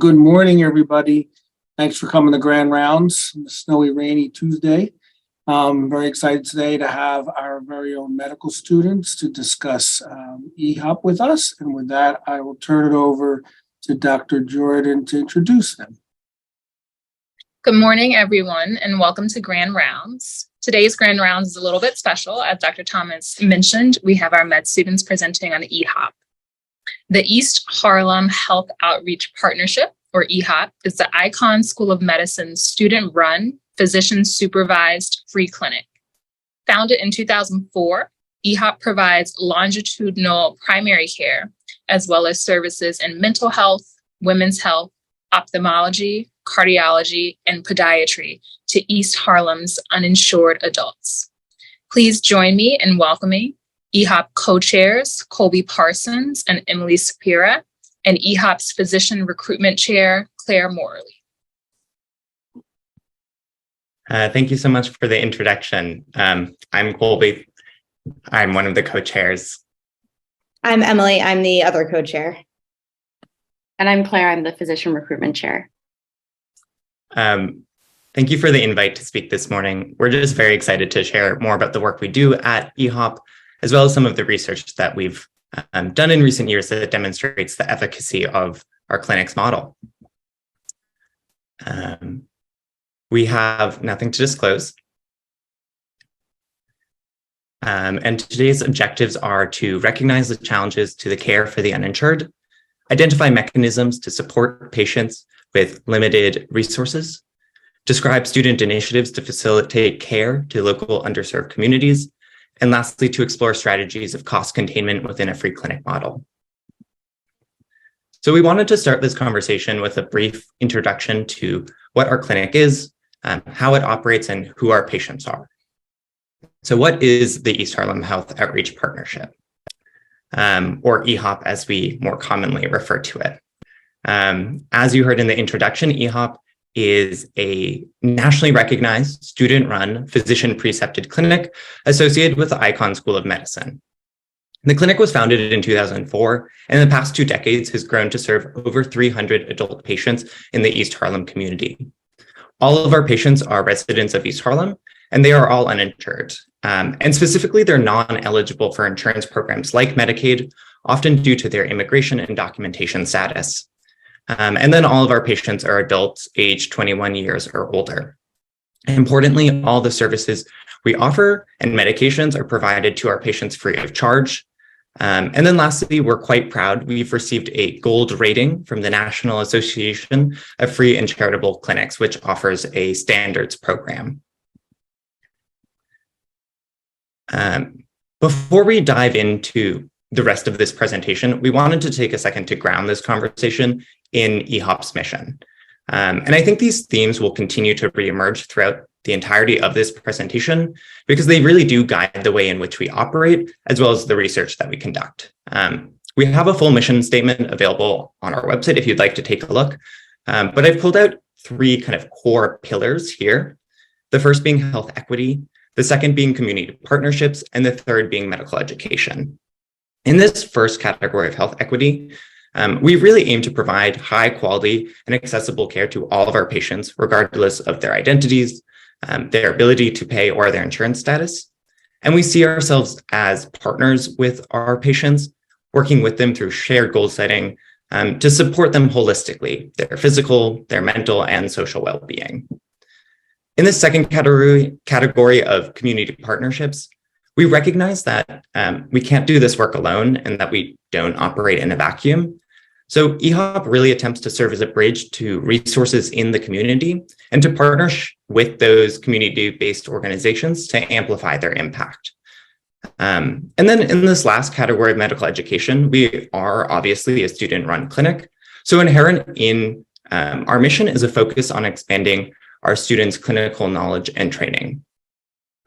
Good morning, everybody. Thanks for coming to Grand Rounds on a snowy, rainy Tuesday. I'm very excited today to have our very own medical students to discuss EHOP with us. And with that, I will turn it over to Dr. Jordan to introduce them. Good morning, everyone, and welcome to Grand Rounds. Today's Grand Rounds is a little bit special. As Dr. Thomas mentioned, we have our med students presenting on EHOP. The East Harlem Health Outreach Partnership, or EHOP, is the Icahn School of Medicine's student-run, physician-supervised free clinic. Founded in 2004, EHOP provides longitudinal primary care, as well as services in mental health, women's health, ophthalmology, cardiology, and podiatry to East Harlem's uninsured adults. Please join me in welcoming EHOP co-chairs Colby Parsons and Emily Spiera, and EHOP's physician recruitment chair, Claire Morley. Thank you so much for the introduction. I'm Colby. I'm one of the co-chairs. I'm Emily. I'm the other co-chair. And I'm Claire. I'm the physician recruitment chair. Thank you for the invite to speak this morning. We're just very excited to share more about the work we do at EHOP, as well as some of the research that we've done in recent years that demonstrates the efficacy of our clinic's model. We have nothing to disclose. And today's objectives are to recognize the challenges to the care for the uninsured, identify mechanisms to support patients with limited resources, describe student initiatives to facilitate care to local underserved communities, and lastly, to explore strategies of cost containment within a free clinic model. So we wanted to start this conversation with a brief introduction to what our clinic is, how it operates, and who our patients are. So what is the East Harlem Health Outreach Partnership, or EHOP as we more commonly refer to it? As you heard in the introduction, EHOP is a nationally recognized student-run physician-precepted clinic associated with the Icahn School of Medicine. The clinic was founded in 2004, and in the past 2 decades has grown to serve over 300 adult patients in the East Harlem community. All of our patients are residents of East Harlem, and they are all uninsured. And specifically, they're non-eligible for insurance programs like Medicaid, often due to their immigration and documentation status. And then all of our patients are adults aged 21 years or older. Importantly, all the services we offer and medications are provided to our patients free of charge. And then lastly, we're quite proud. We've received a gold rating from the National Association of Free and Charitable Clinics, which offers a standards program. Before we dive into the rest of this presentation, we wanted to take a second to ground this conversation in EHOP's mission. And I think these themes will continue to reemerge throughout the entirety of this presentation because they really do guide the way in which we operate, as well as the research that we conduct. We have a full mission statement available on our website if you'd like to take a look, but I've pulled out 3 kind of core pillars here. The first being health equity, the second being community partnerships, and the third being medical education. In this first category of health equity, we really aim to provide high quality and accessible care to all of our patients, regardless of their identities, their ability to pay, or their insurance status. And we see ourselves as partners with our patients, working with them through shared goal setting to support them holistically, their physical, their mental, and social well-being. In the second category of community partnerships, we recognize that we can't do this work alone and that we don't operate in a vacuum. So EHOP really attempts to serve as a bridge to resources in the community and to partner with those community-based organizations to amplify their impact. And then in this last category of medical education, we are obviously a student-run clinic. So inherent in our mission is a focus on expanding our students' clinical knowledge and training.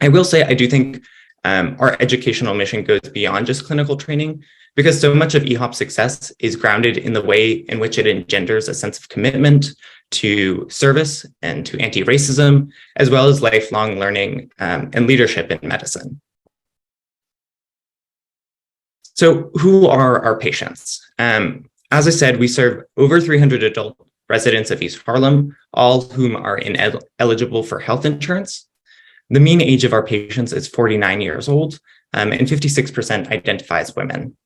I will say, I do think our educational mission goes beyond just clinical training because so much of EHOP's success is grounded in the way in which it engenders a sense of commitment to service and to anti-racism, as well as lifelong learning and leadership in medicine. So who are our patients? As I said, we serve over 300 adult residents of East Harlem, all whom are ineligible for health insurance. The mean age of our patients is 49 years old, and 56% identify as women.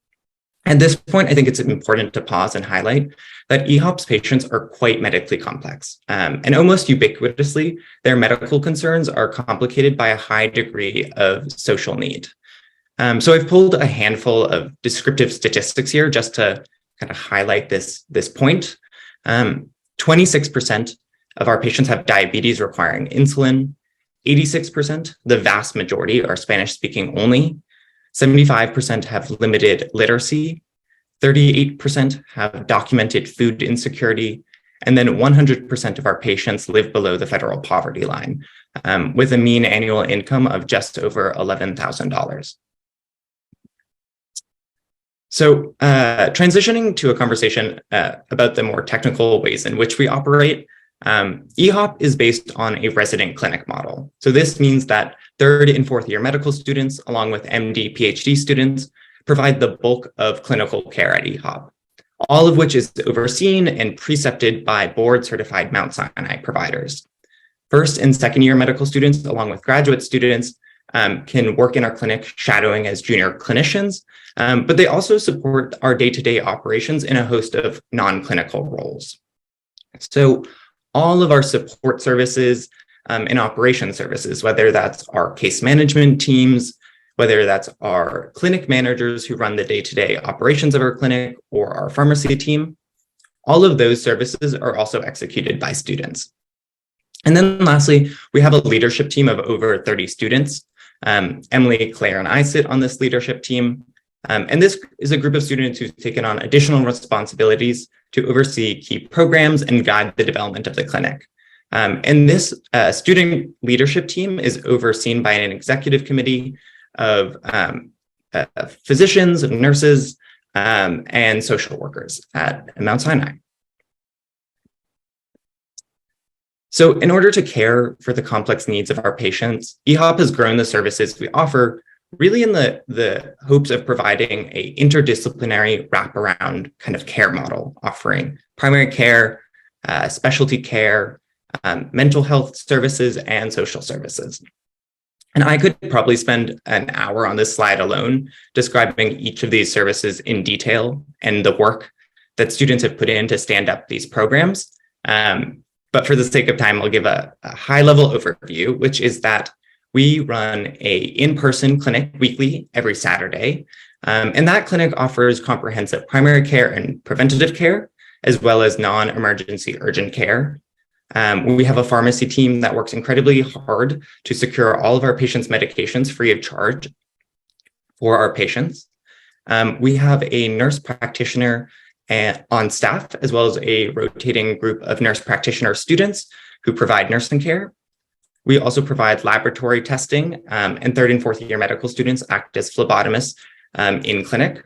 At this point, I think it's important to pause and highlight that EHOP's patients are quite medically complex, and almost ubiquitously, their medical concerns are complicated by a high degree of social need. So I've pulled a handful of descriptive statistics here just to kind of highlight this point. 26% of our patients have diabetes requiring insulin. 86%, the vast majority, are Spanish-speaking only. 75% have limited literacy. 38% have documented food insecurity. And then 100% of our patients live below the federal poverty line, with a mean annual income of just over $11,000. So transitioning to a conversation about the more technical ways in which we operate, EHOP is based on a resident clinic model. So this means that third and fourth year medical students, along with MD, PhD students, provide the bulk of clinical care at EHOP, all of which is overseen and precepted by board certified Mount Sinai providers. First and second year medical students, along with graduate students, can work in our clinic shadowing as junior clinicians, but they also support our day-to-day operations in a host of non-clinical roles. So all of our support services and operation services, whether that's our case management teams, whether that's our clinic managers who run the day-to-day operations of our clinic or our pharmacy team, all of those services are also executed by students. And then lastly, we have a leadership team of over 30 students. Emily, Claire, and I sit on this leadership team. And this is a group of students who've taken on additional responsibilities to oversee key programs and guide the development of the clinic. And this student leadership team is overseen by an executive committee of physicians, nurses, and social workers at Mount Sinai. So in order to care for the complex needs of our patients, EHOP has grown the services we offer really in the hopes of providing a interdisciplinary wraparound kind of care model, offering primary care, specialty care, mental health services, and social services. And I could probably spend an hour on this slide alone describing each of these services in detail and the work that students have put in to stand up these programs. But for the sake of time, I'll give a high-level overview, which is that we run a in-person clinic weekly every Saturday. And that clinic offers comprehensive primary care and preventative care, as well as non-emergency urgent care. We have a pharmacy team that works incredibly hard to secure all of our patients' medications free of charge for our patients. We have a nurse practitioner on staff, as well as a rotating group of nurse practitioner students who provide nursing care. We also provide laboratory testing, and third and fourth year medical students act as phlebotomists in clinic.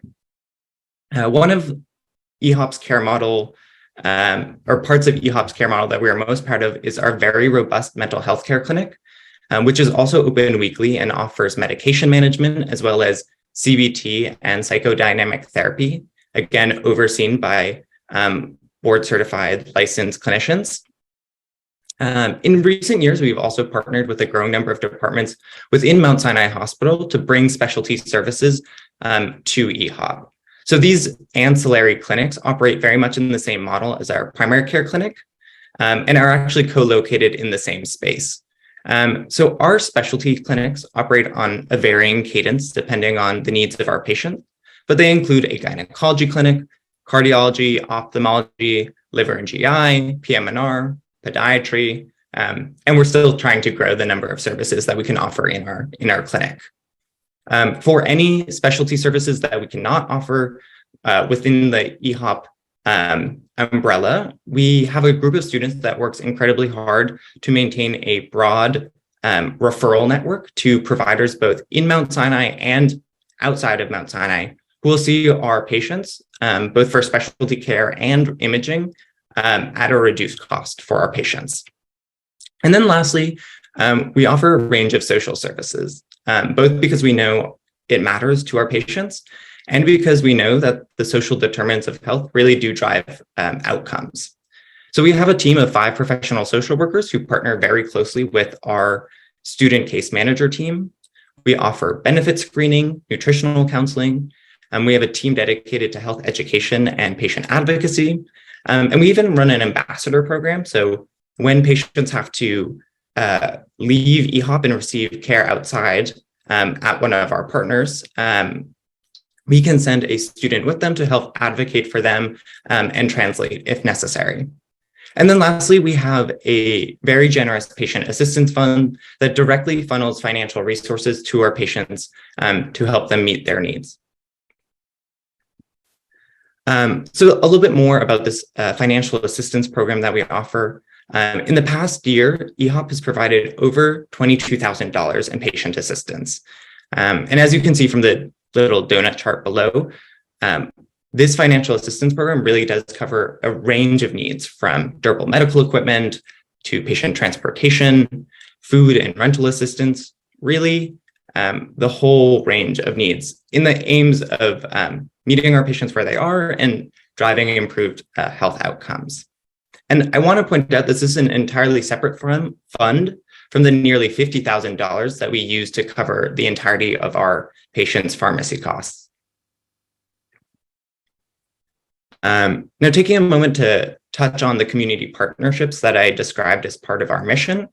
One of EHOP's care model, or parts of EHOP's care model that we are most proud of, is our very robust mental health care clinic, which is also open weekly and offers medication management, as well as CBT and psychodynamic therapy, again, overseen by board certified licensed clinicians. In recent years, we've also partnered with a growing number of departments within Mount Sinai Hospital to bring specialty services to EHOP. So these ancillary clinics operate very much in the same model as our primary care clinic and are actually co-located in the same space. So our specialty clinics operate on a varying cadence depending on the needs of our patient, but they include a gynecology clinic, cardiology, ophthalmology, liver and GI, PM&R, podiatry, and we're still trying to grow the number of services that we can offer in our clinic. For any specialty services that we cannot offer within the EHOP umbrella, we have a group of students that works incredibly hard to maintain a broad referral network to providers both in Mount Sinai and outside of Mount Sinai, who will see our patients both for specialty care and imaging at a reduced cost for our patients. And then lastly, we offer a range of social services, both because we know it matters to our patients and because we know that the social determinants of health really do drive outcomes. So we have a team of 5 professional social workers who partner very closely with our student case manager team. We offer benefit screening, nutritional counseling, and we have a team dedicated to health education and patient advocacy. And we even run an ambassador program. So when patients have to leave EHOP and receive care outside at one of our partners, we can send a student with them to help advocate for them and translate if necessary. And then lastly, we have a very generous patient assistance fund that directly funnels financial resources to our patients to help them meet their needs. So a little bit more about this financial assistance program that we offer. In the past year, EHOP has provided over $22,000 in patient assistance. And as you can see from the little donut chart below, this financial assistance program really does cover a range of needs, from durable medical equipment to patient transportation, food and rental assistance, really the whole range of needs in the aims of meeting our patients where they are and driving improved health outcomes. And I want to point out this is an entirely separate fund from the nearly $50,000 that we use to cover the entirety of our patients' pharmacy costs. Now, taking a moment to touch on the community partnerships that I described as part of our mission,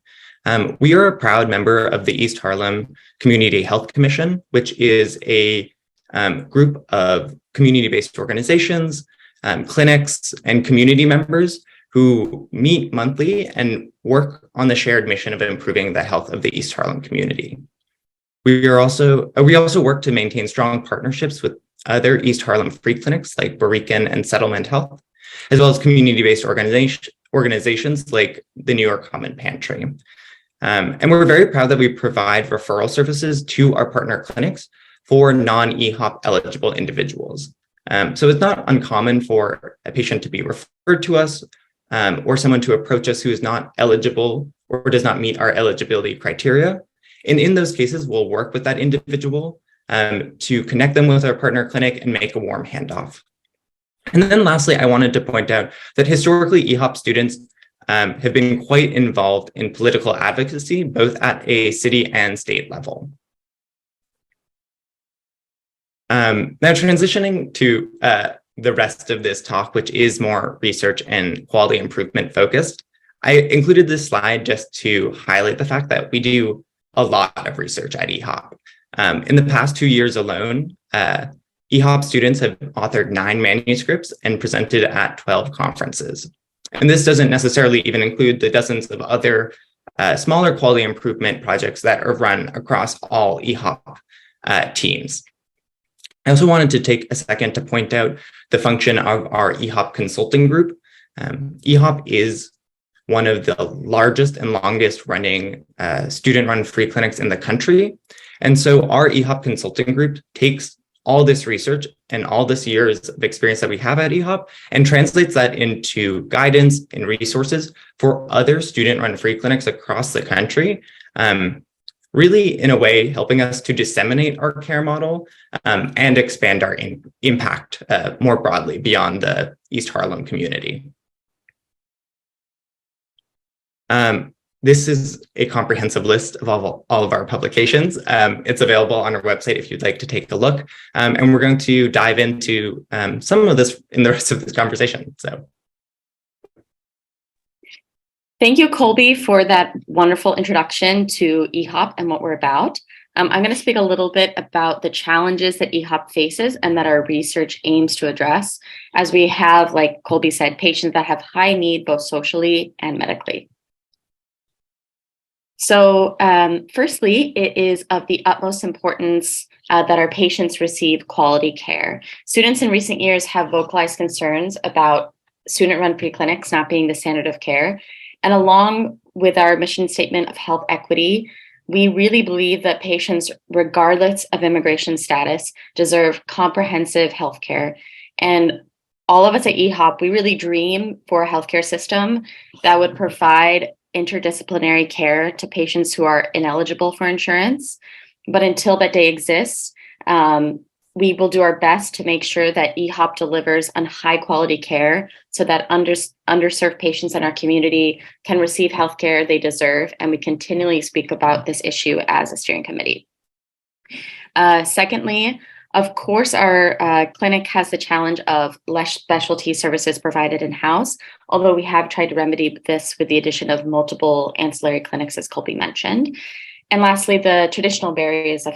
we are a proud member of the East Harlem Community Health Commission, which is a group of community-based organizations, clinics, and community members who meet monthly and work on the shared mission of improving the health of the East Harlem community. We also work to maintain strong partnerships with other East Harlem free clinics like Berecan and Settlement Health, as well as community-based organizations like the New York Common Pantry. And we're very proud that we provide referral services to our partner clinics for non-EHOP eligible individuals. So it's not uncommon for a patient to be referred to us or someone to approach us who is not eligible or does not meet our eligibility criteria. And in those cases, we'll work with that individual to connect them with our partner clinic and make a warm handoff. And then lastly, I wanted to point out that historically EHOP students have been quite involved in political advocacy, both at a city and state level. Now transitioning to the rest of this talk, which is more research and quality improvement focused, I included this slide just to highlight the fact that we do a lot of research at EHOP. In the past 2 years alone, EHOP students have authored 9 manuscripts and presented at 12 conferences. And this doesn't necessarily even include the dozens of other smaller quality improvement projects that are run across all EHOP teams. I also wanted to take a second to point out the function of our EHOP consulting group. EHOP is one of the largest and longest running student-run free clinics in the country. And so our EHOP consulting group takes all this research and all this years of experience that we have at EHOP and translates that into guidance and resources for other student-run free clinics across the country, really in a way helping us to disseminate our care model and expand our impact more broadly beyond the East Harlem community. This is a comprehensive list of all of our publications. It's available on our website if you'd like to take a look. And we're going to dive into some of this in the rest of this conversation. So, thank you, Colby, for that wonderful introduction to EHOP and what we're about. I'm going to speak a little bit about the challenges that EHOP faces and that our research aims to address, as we have, like Colby said, patients that have high need both socially and medically. So firstly, it is of the utmost importance that our patients receive quality care. Students in recent years have vocalized concerns about student-run free clinics not being the standard of care. And along with our mission statement of health equity, we really believe that patients, regardless of immigration status, deserve comprehensive health care. And all of us at EHOP, we really dream for a healthcare system that would provide interdisciplinary care to patients who are ineligible for insurance. But until that day exists, we will do our best to make sure that EHOP delivers on high quality care so that underserved patients in our community can receive healthcare they deserve. And we continually speak about this issue as a steering committee. Secondly, of course, our clinic has the challenge of less specialty services provided in-house, although we have tried to remedy this with the addition of multiple ancillary clinics, as Colby mentioned. And lastly, the traditional barriers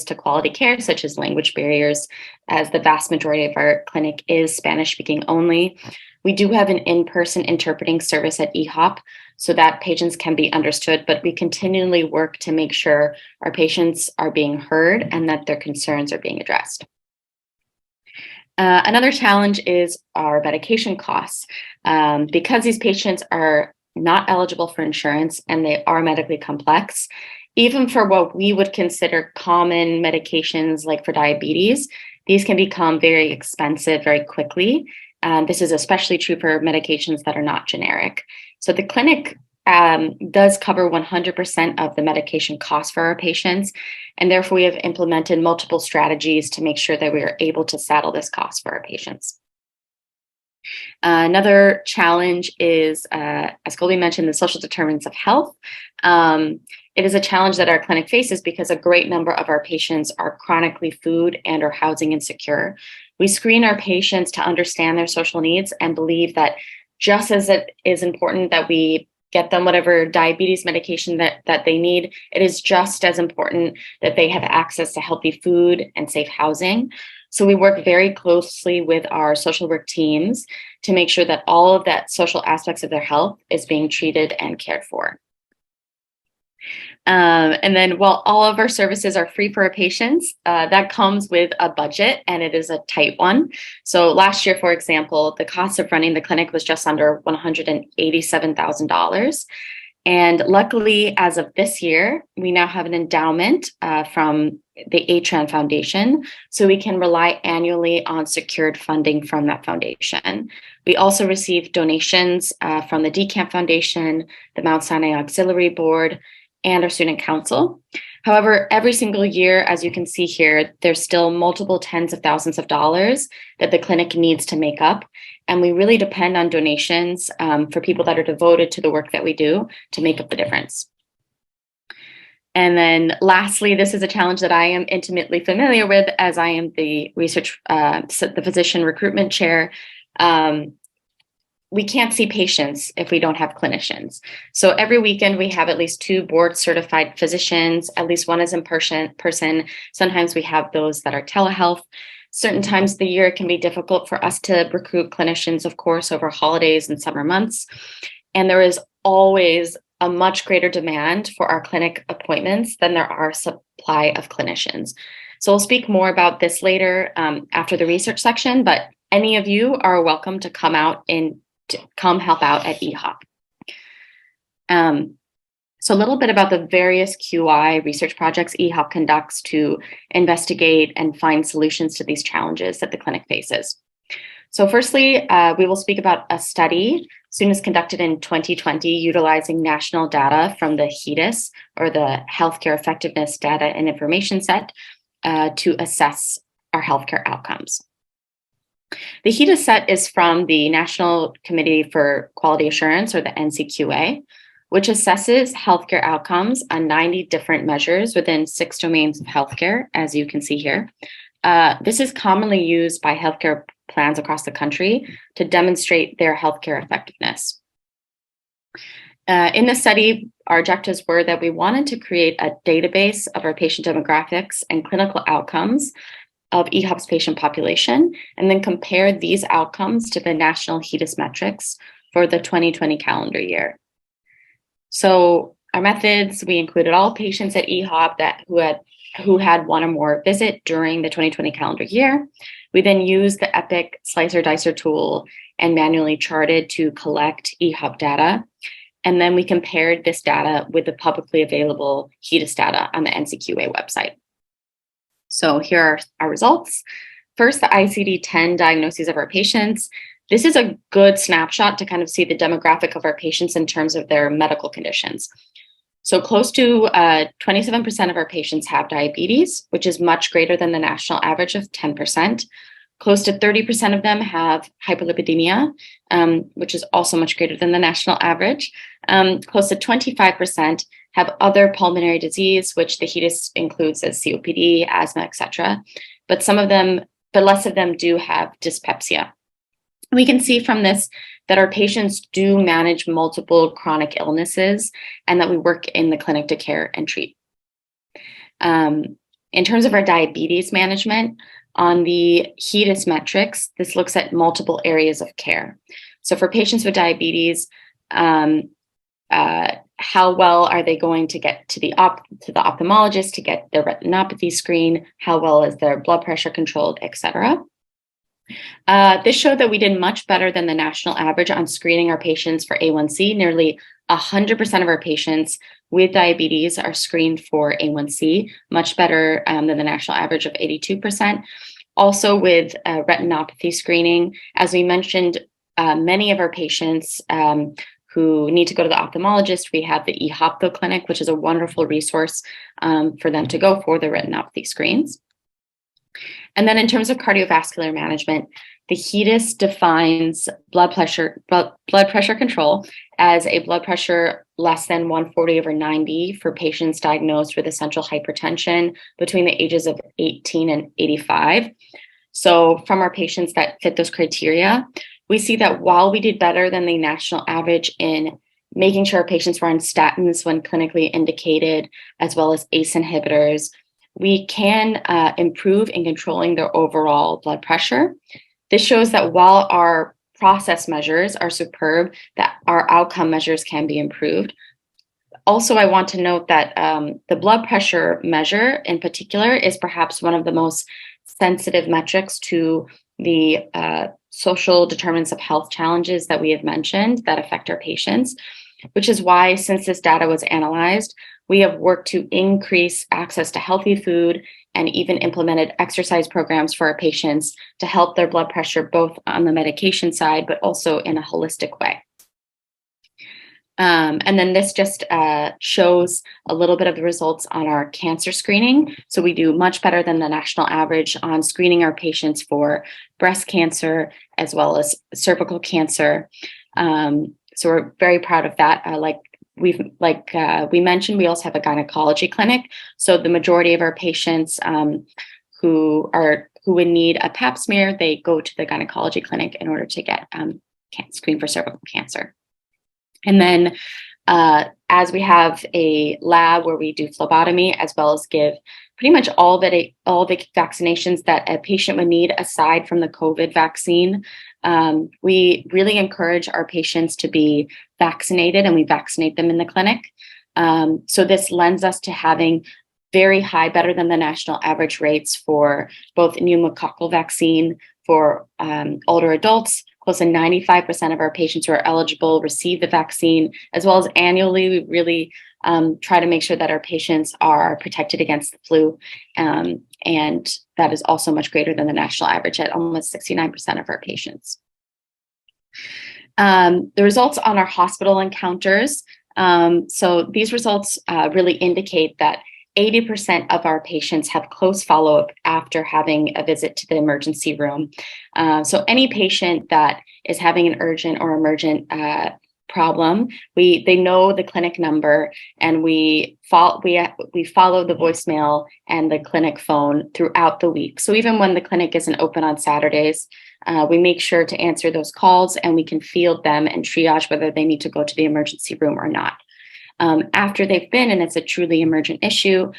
to quality care, such as language barriers, as the vast majority of our clinic is Spanish-speaking only. We do have an in-person interpreting service at EHOP so that patients can be understood, but we continually work to make sure our patients are being heard and that their concerns are being addressed. Another challenge is our medication costs. Because these patients are not eligible for insurance and they are medically complex, even for what we would consider common medications like for diabetes, these can become very expensive very quickly. This is especially true for medications that are not generic. So the clinic does cover 100% of the medication costs for our patients, and therefore we have implemented multiple strategies to make sure that we are able to saddle this cost for our patients. Another challenge is, as Colby mentioned, the social determinants of health. It is a challenge that our clinic faces because a great number of our patients are chronically food and or housing insecure. We screen our patients to understand their social needs and believe that just as it is important that we get them whatever diabetes medication that they need, it is just as important that they have access to healthy food and safe housing. So we work very closely with our social work teams to make sure that all of that social aspects of their health is being treated and cared for. And then while all of our services are free for our patients, that comes with a budget, and it is a tight one. So last year, for example, the cost of running the clinic was just under $187,000. And luckily, as of this year, we now have an endowment from the ATRAN Foundation, so we can rely annually on secured funding from that foundation. We also receive donations from the DCAMP Foundation, the Mount Sinai Auxiliary Board, and our student council. However, every single year, as you can see here, there's still multiple tens of thousands of dollars that the clinic needs to make up. And we really depend on donations for people that are devoted to the work that we do to make up the difference. And then lastly, this is a challenge that I am intimately familiar with as I am the physician recruitment chair. We can't see patients if we don't have clinicians. So every weekend we have at least 2 board certified physicians, at least one is in person. Sometimes we have those that are telehealth. Certain times of the year it can be difficult for us to recruit clinicians, of course, over holidays and summer months. And there is always a much greater demand for our clinic appointments than there are supply of clinicians. So we'll speak more about this later after the research section, but any of you are welcome to come help out at EHOP. So a little bit about the various QI research projects EHOP conducts to investigate and find solutions to these challenges that the clinic faces. So firstly, we will speak about a study students conducted in 2020 utilizing national data from the HEDIS, or the Healthcare Effectiveness Data and Information Set, to assess our healthcare outcomes. The HEDIS set is from the National Committee for Quality Assurance, or the NCQA, which assesses healthcare outcomes on 90 different measures within 6 domains of healthcare, as you can see here. This is commonly used by healthcare plans across the country to demonstrate their healthcare effectiveness. In the study, our objectives were that we wanted to create a database of our patient demographics and clinical outcomes of EHOP's patient population, and then compare these outcomes to the national HEDIS metrics for the 2020 calendar year. So our methods, we included all patients at EHOP who had 1 or more visit during the 2020 calendar year. We then used the EPIC slicer dicer tool and manually charted to collect EHOP data. And then we compared this data with the publicly available HEDIS data on the NCQA website. So here are our results. First, the ICD-10 diagnoses of our patients. This is a good snapshot to kind of see the demographic of our patients in terms of their medical conditions. So close to 27% of our patients have diabetes, which is much greater than the national average of 10%. Close to 30% of them have hyperlipidemia, which is also much greater than the national average. Close to 25% have other pulmonary disease, which the HEDIS includes as COPD, asthma, etc. But less of them do have dyspepsia. We can see from this that our patients do manage multiple chronic illnesses and that we work in the clinic to care and treat. In terms of our diabetes management, on the HEDIS metrics, this looks at multiple areas of care. So for patients with diabetes, how well are they going to get to the ophthalmologist to get their retinopathy screen? How well is their blood pressure controlled, etc.? This showed that we did much better than the national average on screening our patients for A1C. Nearly 100% of our patients with diabetes are screened for A1C, much better than the national average of 82%. Also with retinopathy screening, as we mentioned, many of our patients who need to go to the ophthalmologist, we have the EHOP clinic, which is a wonderful resource for them to go for the retinopathy screens. And then in terms of cardiovascular management, the HEDIS defines blood pressure control as a blood pressure less than 140/90 for patients diagnosed with essential hypertension between the ages of 18 and 85. So from our patients that fit those criteria, we see that while we did better than the national average in making sure our patients were on statins when clinically indicated, as well as ACE inhibitors, we can improve in controlling their overall blood pressure. This shows that while our process measures are superb, that our outcome measures can be improved. Also, I want to note that the blood pressure measure in particular is perhaps one of the most sensitive metrics to the social determinants of health challenges that we have mentioned that affect our patients, which is why, since this data was analyzed, we have worked to increase access to healthy food and even implemented exercise programs for our patients to help their blood pressure, both on the medication side, but also in a holistic way. And then this just shows a little bit of the results on our cancer screening. So we do much better than the national average on screening our patients for breast cancer as well as cervical cancer. So we're very proud of that. We mentioned, we also have a gynecology clinic. So the majority of our patients who would need a pap smear, they go to the gynecology clinic in order to get screened for cervical cancer. And then as we have a lab where we do phlebotomy, as well as give pretty much all the vaccinations that a patient would need aside from the COVID vaccine, we really encourage our patients to be vaccinated, and we vaccinate them in the clinic. So this lends us to having very high, better than the national average rates for both pneumococcal vaccine for older adults. Close to 95% of our patients who are eligible receive the vaccine, as well as annually. We really try to make sure that our patients are protected against the flu. And that is also much greater than the national average at almost 69% of our patients. The results on our hospital encounters. So these results really indicate that 80% of our patients have close follow-up after having a visit to the emergency room. So any patient that is having an urgent or emergent problem, they know the clinic number, and we follow the voicemail and the clinic phone throughout the week. So even when the clinic isn't open on Saturdays, we make sure to answer those calls, and we can field them and triage whether they need to go to the emergency room or not. After they've been, and it's a truly emergent issue,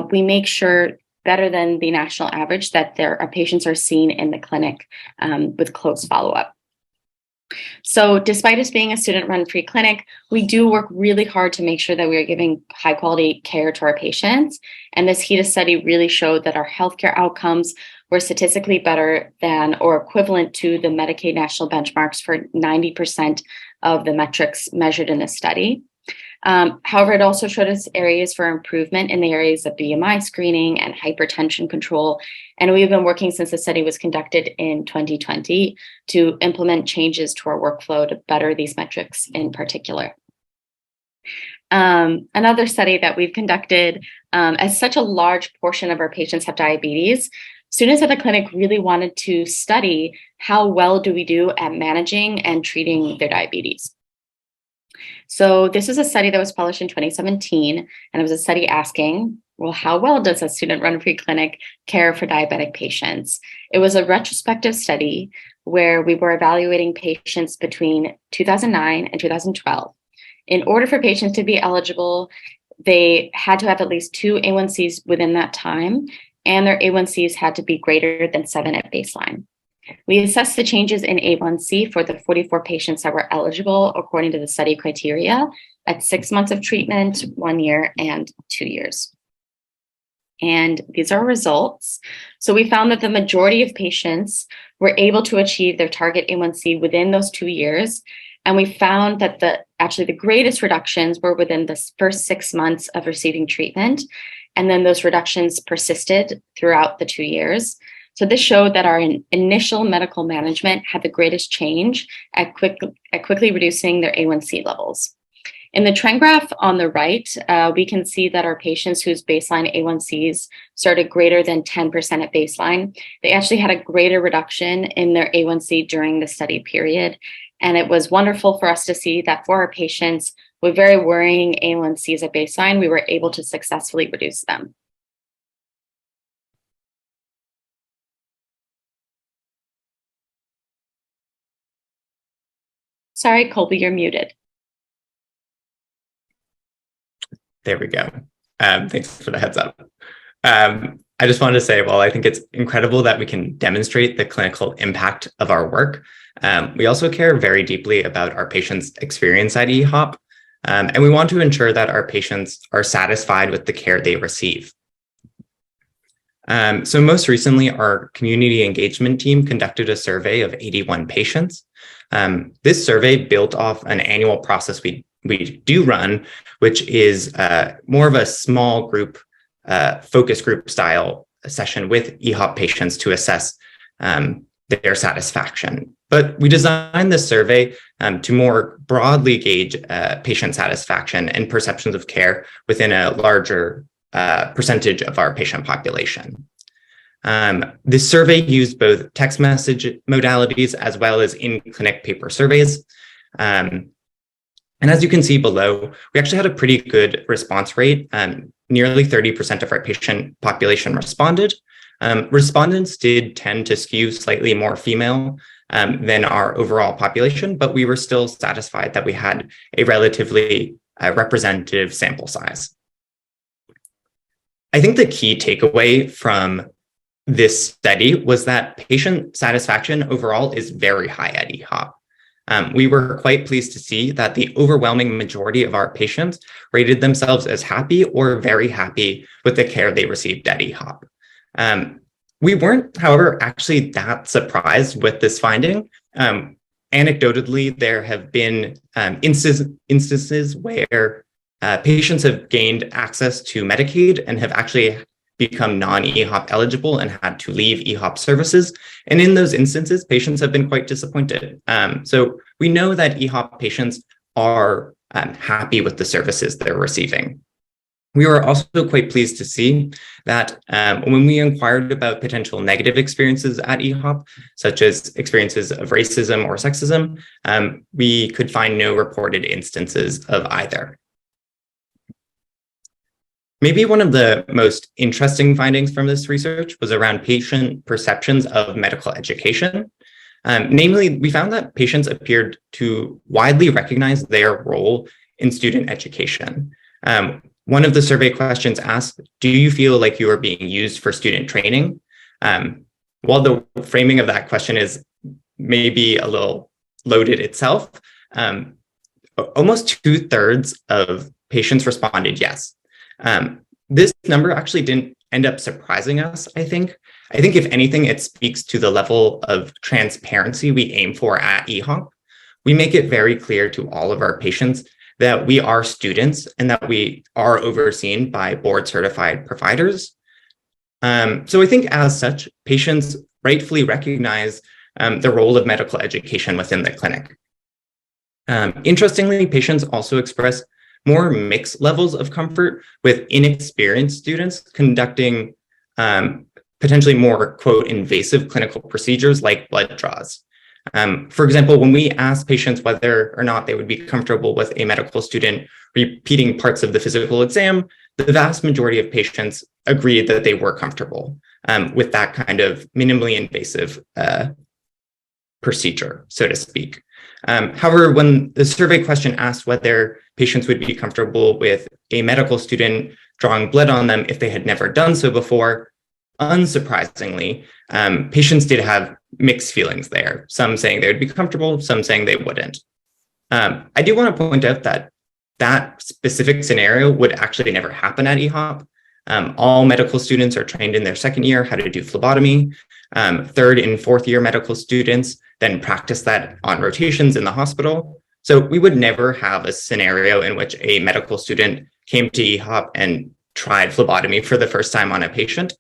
we make sure, better than the national average, that our patients are seen in the clinic with close follow-up. So despite us being a student-run free clinic, we do work really hard to make sure that we are giving high-quality care to our patients. And this HEDIS study really showed that our healthcare outcomes were statistically better than or equivalent to the Medicaid national benchmarks for 90% of the metrics measured in this study. However, it also showed us areas for improvement in the areas of BMI screening and hypertension control. And we've been working since the study was conducted in 2020 to implement changes to our workflow to better these metrics in particular. Another study that we've conducted, as such a large portion of our patients have diabetes, students at the clinic really wanted to study how well do we do at managing and treating their diabetes. So this is a study that was published in 2017, and it was a study asking, well, how well does a student-run preclinic care for diabetic patients? It was a retrospective study where we were evaluating patients between 2009 and 2012. In order for patients to be eligible, they had to have at least 2 A1Cs within that time, and their A1Cs had to be greater than 7 at baseline. We assessed the changes in A1C for the 44 patients that were eligible according to the study criteria at 6 months of treatment, 1 year, and 2 years. And these are results. So we found that the majority of patients were able to achieve their target A1C within those 2 years. And we found that the greatest reductions were within the first 6 months of receiving treatment. And then those reductions persisted throughout the 2 years. So this showed that our initial medical management had the greatest change at quickly reducing their A1C levels. In the trend graph on the right, we can see that our patients whose baseline A1Cs started greater than 10% at baseline, they actually had a greater reduction in their A1C during the study period. And it was wonderful for us to see that for our patients with very worrying A1Cs at baseline, we were able to successfully reduce them. Sorry, Colby, you're muted. There we go. Thanks for the heads up. I just wanted to say, well, I think it's incredible that we can demonstrate the clinical impact of our work. We also care very deeply about our patients' experience at EHOP, and we want to ensure that our patients are satisfied with the care they receive. So most recently, our community engagement team conducted a survey of 81 patients. This survey built off an annual process we do run, which is more of a small group, focus group style session with EHOP patients to assess their satisfaction. But we designed this survey to more broadly gauge patient satisfaction and perceptions of care within a larger percentage of our patient population. This survey used both text message modalities as well as in-clinic paper surveys. And as you can see below, we actually had a pretty good response rate. Nearly 30% of our patient population responded. Respondents did tend to skew slightly more female than our overall population, but we were still satisfied that we had a relatively representative sample size. I think the key takeaway from this study was that patient satisfaction overall is very high at EHOP. We were quite pleased to see that the overwhelming majority of our patients rated themselves as happy or very happy with the care they received at EHOP. We weren't, however, actually that surprised with this finding. Anecdotally, there have been instances where patients have gained access to Medicaid and have actually become non-EHOP eligible and had to leave EHOP services. And in those instances, patients have been quite disappointed. So we know that EHOP patients are happy with the services they're receiving. We were also quite pleased to see that when we inquired about potential negative experiences at EHOP, such as experiences of racism or sexism, we could find no reported instances of either. Maybe one of the most interesting findings from this research was around patient perceptions of medical education. Namely, we found that patients appeared to widely recognize their role in student education. One of the survey questions asked, do you feel like you are being used for student training? While the framing of that question is maybe a little loaded itself, almost 2/3 of patients responded yes. This number actually didn't end up surprising us, I think. I think if anything, it speaks to the level of transparency we aim for at EHOP. We make it very clear to all of our patients that we are students and that we are overseen by board certified providers. So I think as such, patients rightfully recognize the role of medical education within the clinic. Interestingly, patients also express more mixed levels of comfort with inexperienced students conducting potentially more, quote, invasive clinical procedures like blood draws. For example, when we asked patients whether or not they would be comfortable with a medical student repeating parts of the physical exam, the vast majority of patients agreed that they were comfortable with that kind of minimally invasive procedure, so to speak. However, when the survey question asked whether patients would be comfortable with a medical student drawing blood on them if they had never done so before, unsurprisingly, patients did have mixed feelings there, some saying they would be comfortable, some saying they wouldn't. I do want to point out that that specific scenario would actually never happen at EHOP. All medical students are trained in their second year how to do phlebotomy. Third and fourth year medical students then practice that on rotations in the hospital. So we would never have a scenario in which a medical student came to EHOP and tried phlebotomy for the first time on a patient.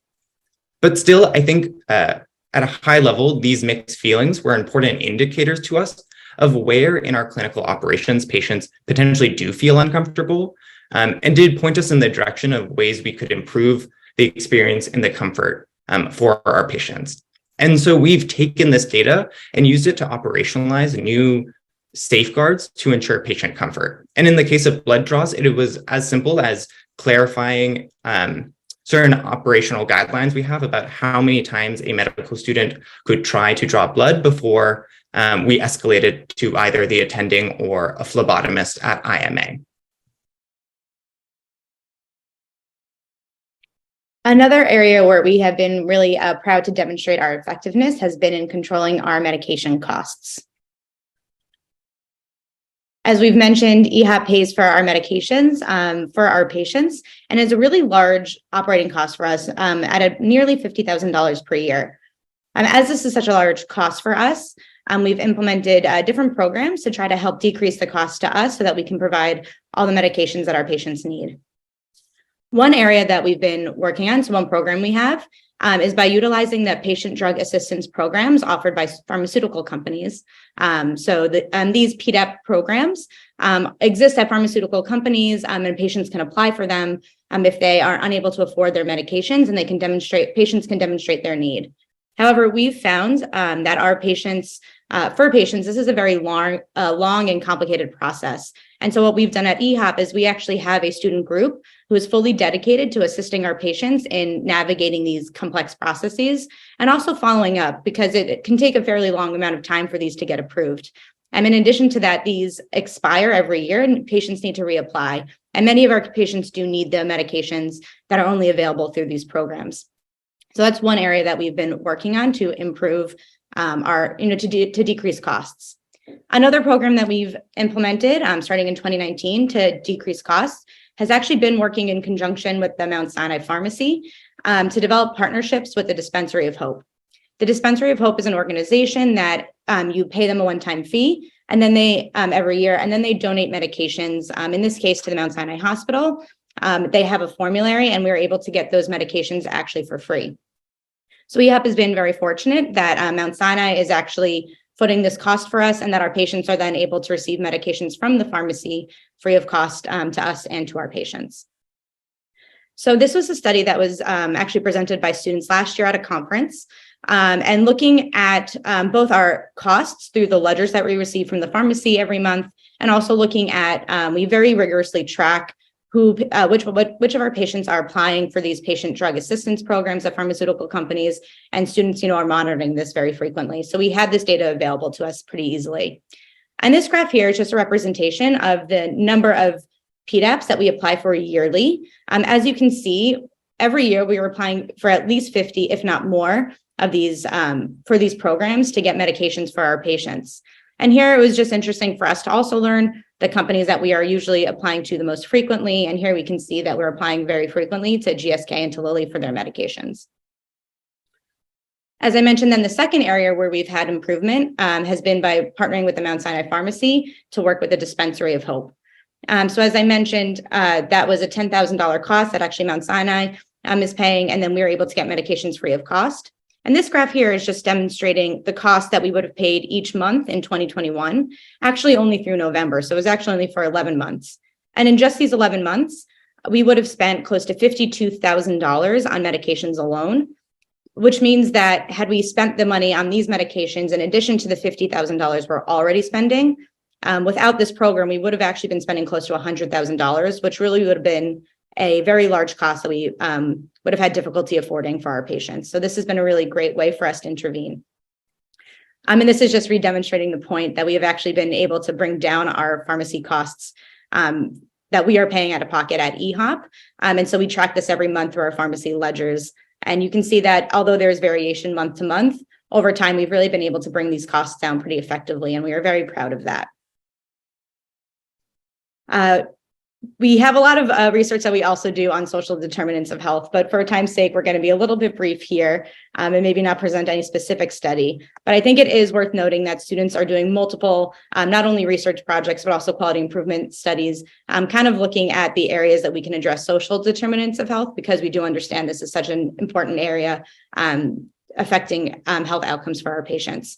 But still, I think at a high level, these mixed feelings were important indicators to us of where in our clinical operations patients potentially do feel uncomfortable, and did point us in the direction of ways we could improve the experience and the comfort for our patients. And so we've taken this data and used it to operationalize new safeguards to ensure patient comfort. And in the case of blood draws, it was as simple as clarifying certain operational guidelines we have about how many times a medical student could try to draw blood before we escalated to either the attending or a phlebotomist at IMA. Another area where we have been really proud to demonstrate our effectiveness has been in controlling our medication costs. As we've mentioned, EHOP pays for our medications for our patients, and is a really large operating cost for us at nearly $50,000 per year. As this is such a large cost for us, we've implemented different programs to try to help decrease the cost to us so that we can provide all the medications that our patients need. One area that we've been working on, so one program we have, is by utilizing the patient drug assistance programs offered by pharmaceutical companies. These PDAP programs exist at pharmaceutical companies, and patients can apply for them if they are unable to afford their medications, and patients can demonstrate their need. However, we've found that our patients, for patients, this is a very long and complicated process. And so what we've done at EHOP is we actually have a student group who is fully dedicated to assisting our patients in navigating these complex processes and also following up, because it can take a fairly long amount of time for these to get approved. And in addition to that, these expire every year and patients need to reapply. And many of our patients do need the medications that are only available through these programs. So that's one area that we've been working on to improve to decrease costs. Another program that we've implemented starting in 2019 to decrease costs has actually been working in conjunction with the Mount Sinai Pharmacy to develop partnerships with the Dispensary of Hope. The Dispensary of Hope is an organization that you pay them a one-time fee, and then they every year, and then they donate medications. In this case, to the Mount Sinai Hospital. They have a formulary, and we're able to get those medications actually for free. So EHOP has been very fortunate that Mount Sinai is actually footing this cost for us, and that our patients are then able to receive medications from the pharmacy free of cost to us and to our patients. So this was a study that was actually presented by students last year at a conference, and looking at both our costs through the ledgers that we receive from the pharmacy every month, and also looking at, we very rigorously track which of our patients are applying for these patient drug assistance programs at pharmaceutical companies, and students, are monitoring this very frequently. So we had this data available to us pretty easily. And this graph here is just a representation of the number of PDAPs that we apply for yearly. As you can see, every year we were applying for at least 50, if not more, of these for these programs to get medications for our patients. And here it was just interesting for us to also learn the companies that we are usually applying to the most frequently. And here we can see that we're applying very frequently to GSK and to Lilly for their medications. As I mentioned, then the second area where we've had improvement has been by partnering with the Mount Sinai Pharmacy to work with the Dispensary of Hope. So as I mentioned, that was a $10,000 cost that actually Mount Sinai is paying, and then we were able to get medications free of cost. And this graph here is just demonstrating the cost that we would have paid each month in 2021, actually only through November. So it was actually only for 11 months. And in just these 11 months, we would have spent close to $52,000 on medications alone, which means that had we spent the money on these medications, in addition to the $50,000 we're already spending, without this program, we would have actually been spending close to $100,000, which really would have been a very large cost that we would have had difficulty affording for our patients. So this has been a really great way for us to intervene. And this is just redemonstrating the point that we have actually been able to bring down our pharmacy costs that we are paying out of pocket at EHOP. And so we track this every month through our pharmacy ledgers. And you can see that although there's variation month to month, over time, we've really been able to bring these costs down pretty effectively, and we are very proud of that. We have a lot of research that we also do on social determinants of health, but for time's sake, we're going to be a little bit brief here and maybe not present any specific study. But I think it is worth noting that students are doing multiple, not only research projects, but also quality improvement studies, kind of looking at the areas that we can address social determinants of health, because we do understand this is such an important area affecting health outcomes for our patients.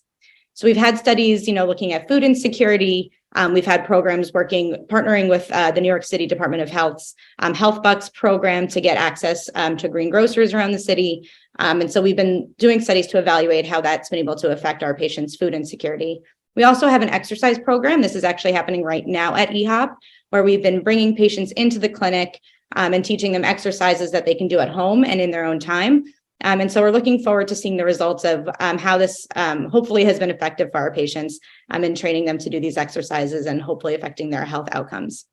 So we've had studies, looking at food insecurity. We've had programs partnering with the New York City Department of Health's Health Bucks program to get access to green grocers around the city. And so we've been doing studies to evaluate how that's been able to affect our patients' food insecurity. We also have an exercise program. This is actually happening right now at EHOP, where we've been bringing patients into the clinic and teaching them exercises that they can do at home and in their own time. And so we're looking forward to seeing the results of how this hopefully has been effective for our patients in training them to do these exercises and hopefully affecting their health outcomes.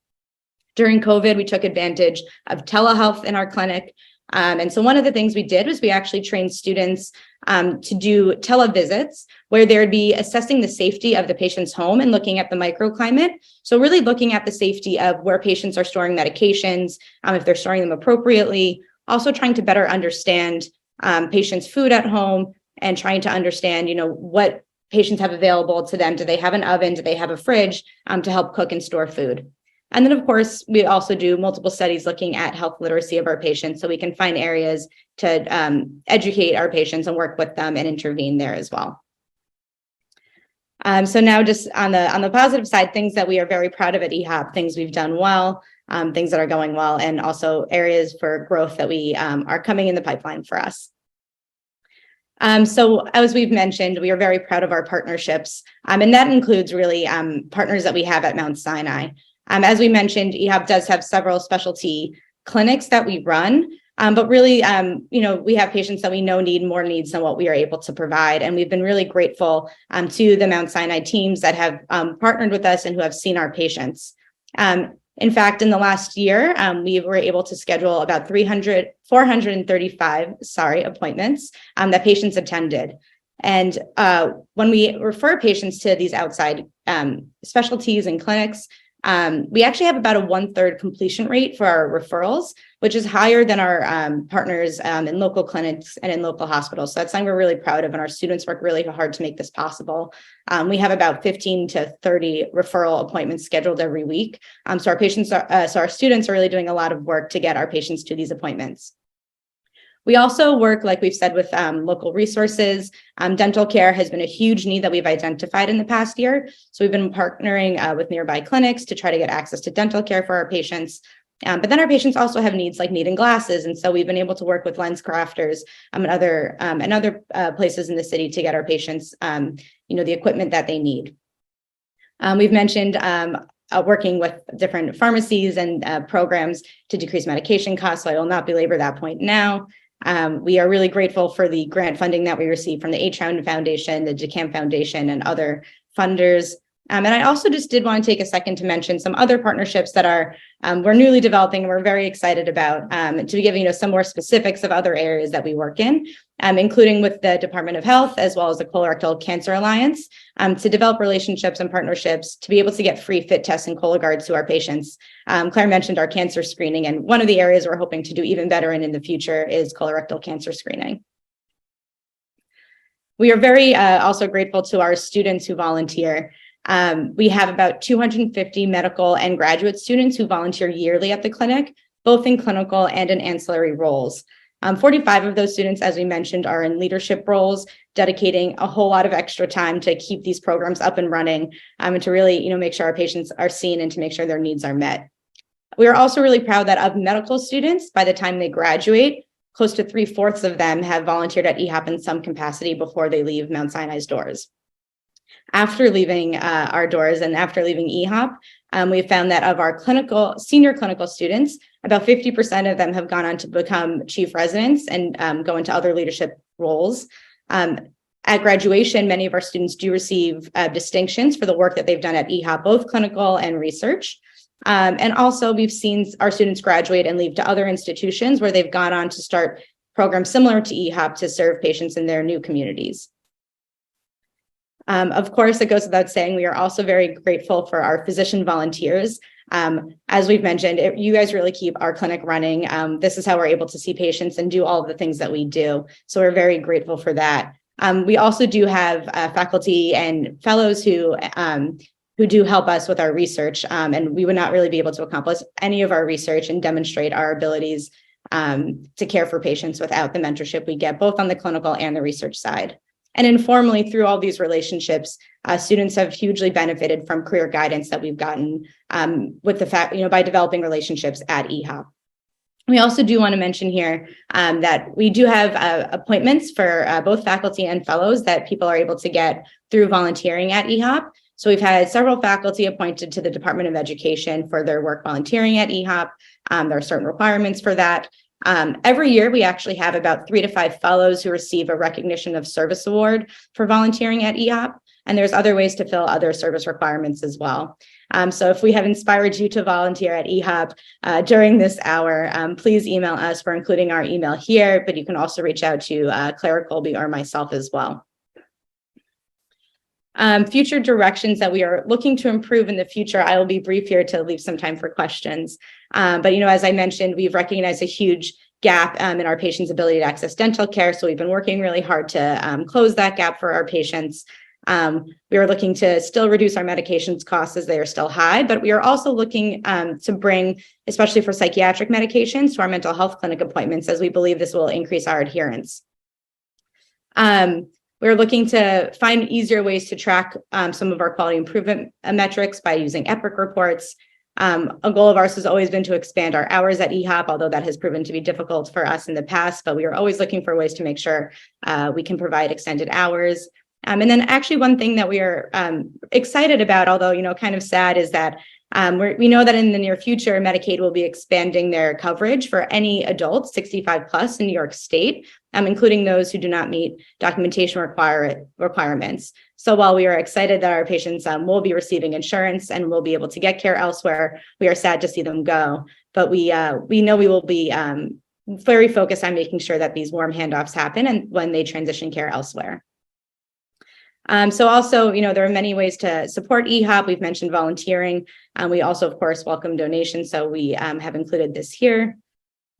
During COVID, we took advantage of telehealth in our clinic. And so one of the things we did was we actually trained students to do televisits where they'd be assessing the safety of the patient's home and looking at the microclimate. So really looking at the safety of where patients are storing medications, if they're storing them appropriately, also trying to better understand patients' food at home and trying to understand, what patients have available to them. Do they have an oven? Do they have a fridge to help cook and store food? And then, of course, we also do multiple studies looking at health literacy of our patients so we can find areas to educate our patients and work with them and intervene there as well. So now just on the positive side, things that we are very proud of at EHOP, things we've done well, things that are going well, and also areas for growth that we are coming in the pipeline for us. So as we've mentioned, we are very proud of our partnerships, and that includes really partners that we have at Mount Sinai. As we mentioned, EHOP does have several specialty clinics that we run, but really, we have patients that we know need more needs than what we are able to provide. And we've been really grateful to the Mount Sinai teams that have partnered with us and who have seen our patients. In fact, in the last year, we were able to schedule about 435 appointments that patients attended. And when we refer patients to these outside specialties and clinics, we actually have about a 1/3 completion rate for our referrals, which is higher than our partners in local clinics and in local hospitals. So that's something we're really proud of, and our students work really hard to make this possible. We have about 15 to 30 referral appointments scheduled every week. So our students are really doing a lot of work to get our patients to these appointments. We also work, like we've said, with local resources. Dental care has been a huge need that we've identified in the past year. So we've been partnering with nearby clinics to try to get access to dental care for our patients. But then our patients also have needs like needing glasses. And so we've been able to work with lens crafters and other places in the city to get our patients, the equipment that they need. We've mentioned working with different pharmacies and programs to decrease medication costs. So I will not belabor that point now. We are really grateful for the grant funding that we received from the H-Round Foundation, the DeCamp Foundation, and other funders. And I also just did want to take a second to mention some other partnerships that we're newly developing and we're very excited about, to give some more specifics of other areas that we work in, including with the Department of Health as well as the Colorectal Cancer Alliance, to develop relationships and partnerships to be able to get free fit tests and Cologuard to our patients. Claire mentioned our cancer screening, and one of the areas we're hoping to do even better in the future is colorectal cancer screening. We are very also grateful to our students who volunteer. We have about 250 medical and graduate students who volunteer yearly at the clinic, both in clinical and in ancillary roles. 45 of those students, as we mentioned, are in leadership roles, dedicating a whole lot of extra time to keep these programs up and running, and to really, make sure our patients are seen and to make sure their needs are met. We are also really proud that of medical students, by the time they graduate, close to 3/4 of them have volunteered at EHOP in some capacity before they leave Mount Sinai's doors. After leaving our doors and after leaving EHOP, we found that of our senior clinical students, about 50% of them have gone on to become chief residents and go into other leadership roles. At graduation, many of our students do receive distinctions for the work that they've done at EHOP, both clinical and research. And also we've seen our students graduate and leave to other institutions where they've gone on to start programs similar to EHOP to serve patients in their new communities. Of course, it goes without saying, we are also very grateful for our physician volunteers. As we've mentioned, you guys really keep our clinic running. This is how we're able to see patients and do all of the things that we do. So we're very grateful for that. We also do have faculty and fellows who do help us with our research, and we would not really be able to accomplish any of our research and demonstrate our abilities to care for patients without the mentorship we get both on the clinical and the research side. And informally, through all these relationships, students have hugely benefited from career guidance that we've gotten with the fact, by developing relationships at EHOP. We also do want to mention here that we do have appointments for both faculty and fellows that people are able to get through volunteering at EHOP. So we've had several faculty appointed to the Department of Education for their work volunteering at EHOP. There are certain requirements for that. Every year, we actually have about 3 to 5 fellows who receive a recognition of service award for volunteering at EHOP. And there's other ways to fill other service requirements as well. So if we have inspired you to volunteer at EHOP during this hour, please email us. We're including our email here, but you can also reach out to Clara, Colby, or myself as well. Future directions that we are looking to improve in the future. I will be brief here to leave some time for questions. But, as I mentioned, we've recognized a huge gap in our patients' ability to access dental care. So we've been working really hard to close that gap for our patients. We are looking to still reduce our medications costs as they are still high, but we are also looking to bring, especially for psychiatric medications, to our mental health clinic appointments, as we believe this will increase our adherence. We're looking to find easier ways to track some of our quality improvement metrics by using EPIC reports. A goal of ours has always been to expand our hours at EHOP, although that has proven to be difficult for us in the past, but we are always looking for ways to make sure we can provide extended hours. And then actually one thing that we are excited about, although, kind of sad, is that we know that in the near future, Medicaid will be expanding their coverage for any adults 65 plus in New York State, including those who do not meet documentation requirements. So while we are excited that our patients will be receiving insurance and will be able to get care elsewhere, we are sad to see them go. But we know we will be very focused on making sure that these warm handoffs happen and when they transition care elsewhere. So also, there are many ways to support EHOP. We've mentioned volunteering. We also, of course, welcome donations. So we have included this here.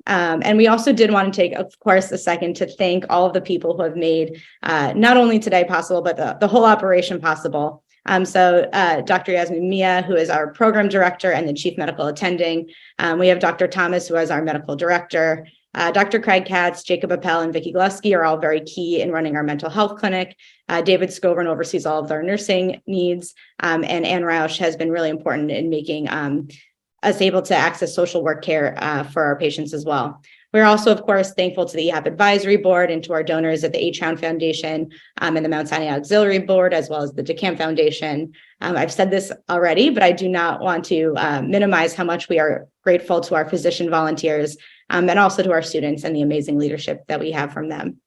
And we also did want to take, of course, a second to thank all of the people who have made not only today possible, but the whole operation possible. So Dr. Yasmin Mia, who is our program director and the chief medical attending. We have Dr. Thomas, who is our medical director. Dr. Craig Katz, Jacob Appel, and Vicki Glusky are all very key in running our mental health clinic. David Scovern oversees all of our nursing needs, and Ann Rausch has been really important in making us able to access social work care for our patients as well. We're also, of course, thankful to the EHOP Advisory Board and to our donors at the H. Round Foundation and the Mount Sinai Auxiliary Board, as well as the DeCamp Foundation. I've said this already, but I do not want to minimize how much we are grateful to our physician volunteers and also to our students and the amazing leadership that we have from them.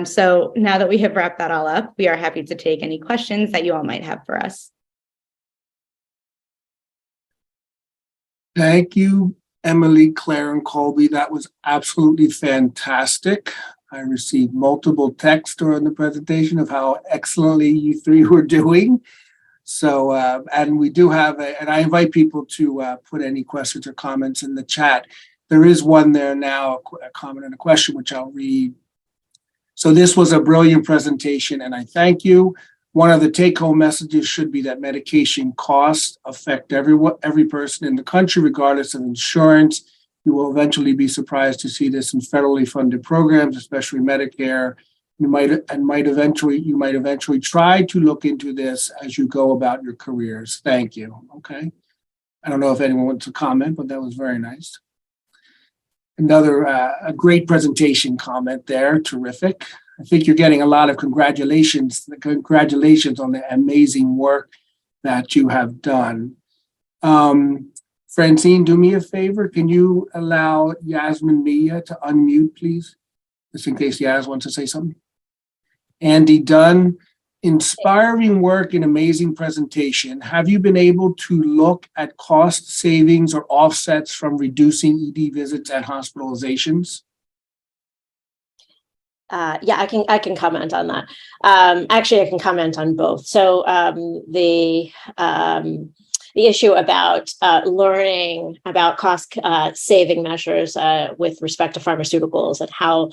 So now that we have wrapped that all up, we are happy to take any questions that you all might have for us. Thank you, Emily, Claire, and Colby. That was absolutely fantastic. I received multiple texts during the presentation of how excellently you three were doing. So, and we do have, and I invite people to put any questions or comments in the chat. There is one there now, a comment and a question, which I'll read. So this was a brilliant presentation, and I thank you. One of the take-home messages should be that medication costs affect every person in the country, regardless of insurance. You will eventually be surprised to see this in federally funded programs, especially Medicare. You might eventually try to look into this as you go about your careers. Thank you. Okay. I don't know if anyone wants to comment, but that was very nice. Another a great presentation comment there. Terrific. I think you're getting a lot of congratulations. Congratulations on the amazing work that you have done. Francine, do me a favor. Can you allow Yasmin Mia to unmute, please? Just in case Yas wants to say something. Andy Dunn, inspiring work and amazing presentation. Have you been able to look at cost savings or offsets from reducing ED visits and hospitalizations? Yeah, I can comment on that. Actually, I can comment on both. So the issue about learning about cost saving measures with respect to pharmaceuticals and how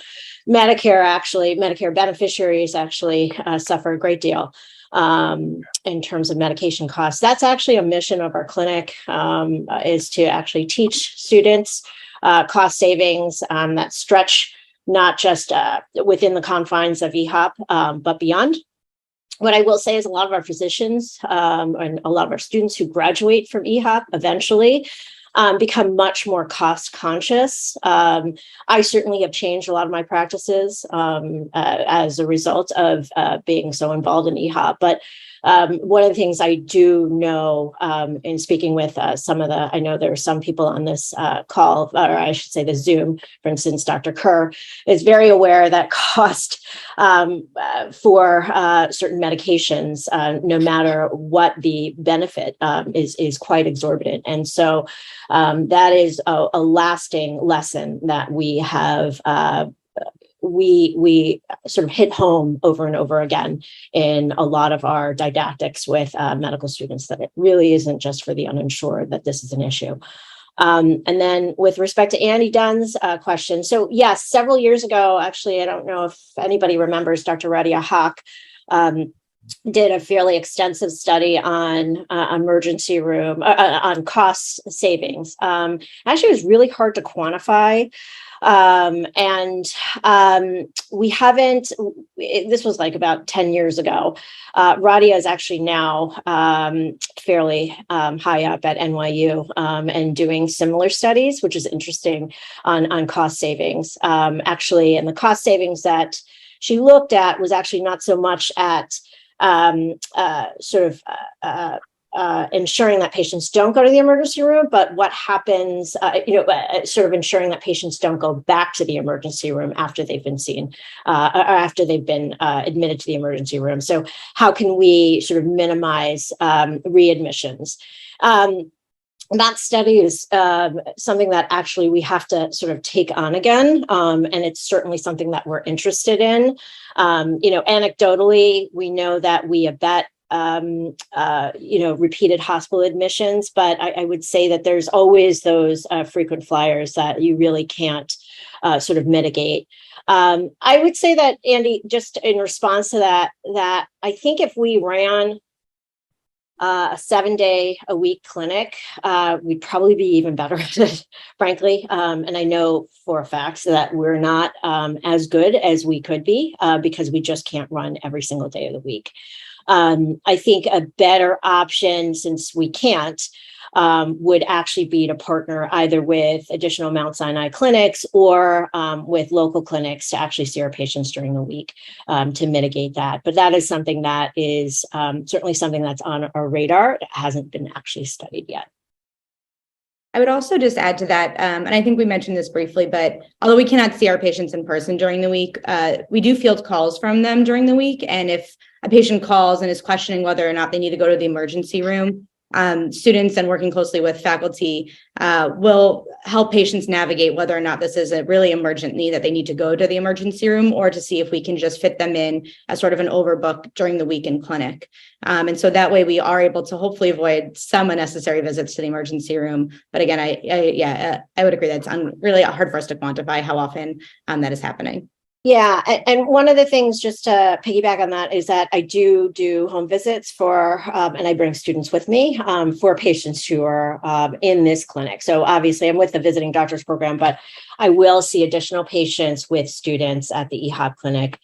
Medicare beneficiaries actually suffer a great deal in terms of medication costs. That's actually a mission of our clinic, is to actually teach students cost savings that stretch not just within the confines of EHOP, but beyond. What I will say is a lot of our physicians and a lot of our students who graduate from EHOP eventually become much more cost conscious. I certainly have changed a lot of my practices as a result of being so involved in EHOP. But one of the things I do know in speaking with I know there are some people on this call, or I should say the Zoom, for instance, Dr. Kerr is very aware that cost for certain medications, no matter what the benefit is quite exorbitant. And so that is a lasting lesson that we have we sort of hit home over and over again in a lot of our didactics with medical students, that it really isn't just for the uninsured that this is an issue. And then with respect to Andy Dunn's question, so yes, several years ago, actually, I don't know if anybody remembers, Dr. Radia Hawk did a fairly extensive study on emergency room, on cost savings. Actually, it was really hard to quantify. We haven't, this was like about 10 years ago. Radia is actually now fairly high up at NYU and doing similar studies, which is interesting on cost savings. Actually, and the cost savings that she looked at was actually not so much at ensuring that patients don't go to the emergency room, but what happens, sort of ensuring that patients don't go back to the emergency room after they've been seen, or after they've been admitted to the emergency room. So how can we sort of minimize readmissions? That study is something that actually we have to sort of take on again. And it's certainly something that we're interested in. Anecdotally, we know that we abet repeated hospital admissions, but I would say that there's always those frequent flyers that you really can't sort of mitigate. I would say that, Andy, just in response to that I think if we ran a 7-day-a-week clinic, we'd probably be even better at it, frankly. And I know for a fact that we're not as good as we could be because we just can't run every single day of the week. I think a better option, since we can't, would actually be to partner either with additional Mount Sinai clinics or with local clinics to actually see our patients during the week to mitigate that. But that is something that is certainly something that's on our radar. It hasn't been actually studied yet. I would also just add to that, and I think we mentioned this briefly, but although we cannot see our patients in person during the week, we do field calls from them during the week. And if a patient calls and is questioning whether or not they need to go to the emergency room, students and working closely with faculty will help patients navigate whether or not this is a really emergent need that they need to go to the emergency room, or to see if we can just fit them in as sort of an overbook during the week in clinic. And so that way we are able to hopefully avoid some unnecessary visits to the emergency room. But again, I would agree that it's really hard for us to quantify how often that is happening. Yeah, and one of the things, just to piggyback on that, is that I do home visits for, and I bring students with me for patients who are in this clinic. So obviously I'm with the visiting doctors program, but I will see additional patients with students at the EHOP clinic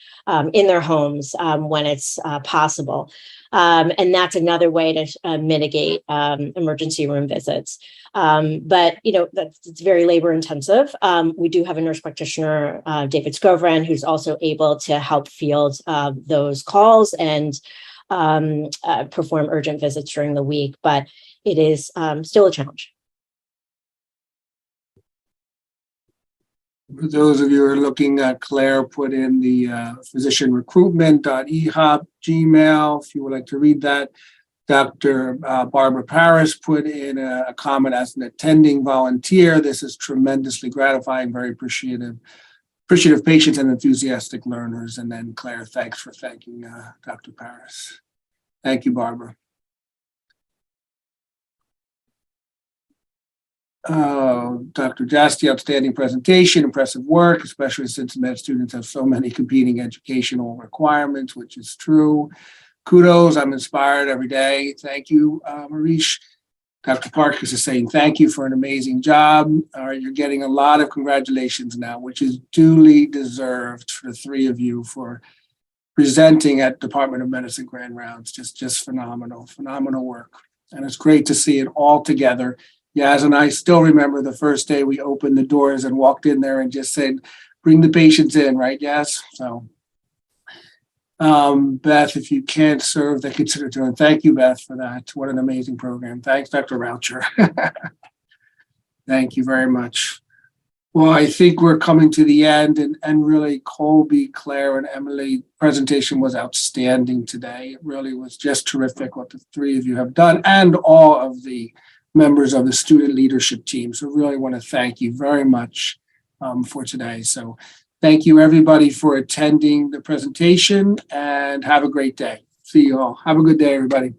in their homes when it's possible. And that's another way to mitigate emergency room visits. But, it's very labor intensive. We do have a nurse practitioner, David Scovran, who's also able to help field those calls and perform urgent visits during the week, but it is still a challenge. For those of you who are looking at, Claire put in the physician recruitment.ehop Gmail, if you would like to read that. Dr. Barbara Paris put in a comment as an attending volunteer. This is tremendously gratifying, very appreciative patients and enthusiastic learners. And then Claire, thanks for thanking Dr. Paris. Thank you, Barbara. Dr. Jasti, outstanding presentation, impressive work, especially since med students have so many competing educational requirements, which is true. Kudos, I'm inspired every day. Thank you, Marish. Dr. Parkes is saying thank you for an amazing job. You're getting a lot of congratulations now, which is duly deserved for the three of you for presenting at Department of Medicine Grand Rounds. Just phenomenal work. And it's great to see it all together. Yaz and I still remember the first day we opened the doors and walked in there and just said, bring the patients in, right, Yaz? So, Beth, if you can't serve, they consider doing. Thank you, Beth, for that. What an amazing program. Thanks, Dr. Raucher. Thank you very much. Well, I think we're coming to the end, and really Colby, Claire, and Emily presentation was outstanding today. It really was just terrific what the three of you have done, and all of the members of the student leadership team. So really want to thank you very much for today. So thank you everybody for attending the presentation, and have a great day. See you all. Have a good day, everybody.